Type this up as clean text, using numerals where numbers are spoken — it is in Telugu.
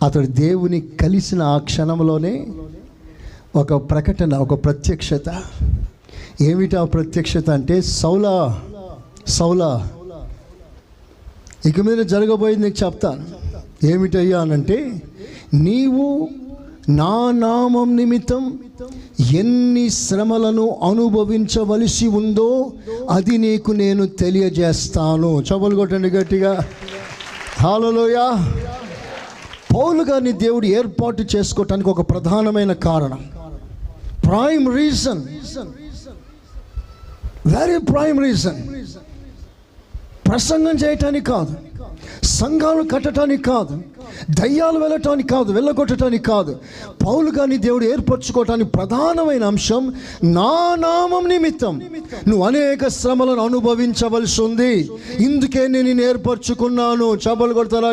అతడు దేవుని కలిసిన ఆ క్షణంలోనే ఒక ప్రకటన, ఒక ప్రత్యక్షత. ఏమిటి ఆ ప్రత్యక్షత అంటే, సౌలా సౌలా, ఇక మీద జరగబోయేది నీకు చెప్తాను. ఏమిటయ్యా అనంటే, నీవు నా నామం నిమిత్తం ఎన్ని శ్రమలను అనుభవించవలసి ఉందో అది నీకు నేను తెలియజేస్తాను. చప్పలు కొట్టండి గట్టిగా, హల్లెలూయా. పౌలు గారిని దేవుడు ఏర్పాటు చేసుకోవటానికి ఒక ప్రధానమైన కారణం, prime reason, very prime reason, ప్రసంగం చేయటానికి కాదు, సంఘాలు కట్టడానికి కాదు, దయ్యాలు వెళ్ళటానికి కాదు, వెళ్ళగొట్టడానికి కాదు. పౌలు గారిని దేవుడు ఏర్పరచుకోవటానికి ప్రధానమైన అంశం, నా నామం నిమిత్తం నువ్వు అనేక శ్రమలను అనుభవించవలసి ఉంది, ఇందుకే నేను ఏర్పరచుకున్నాను. చప్పలు కొడతారా?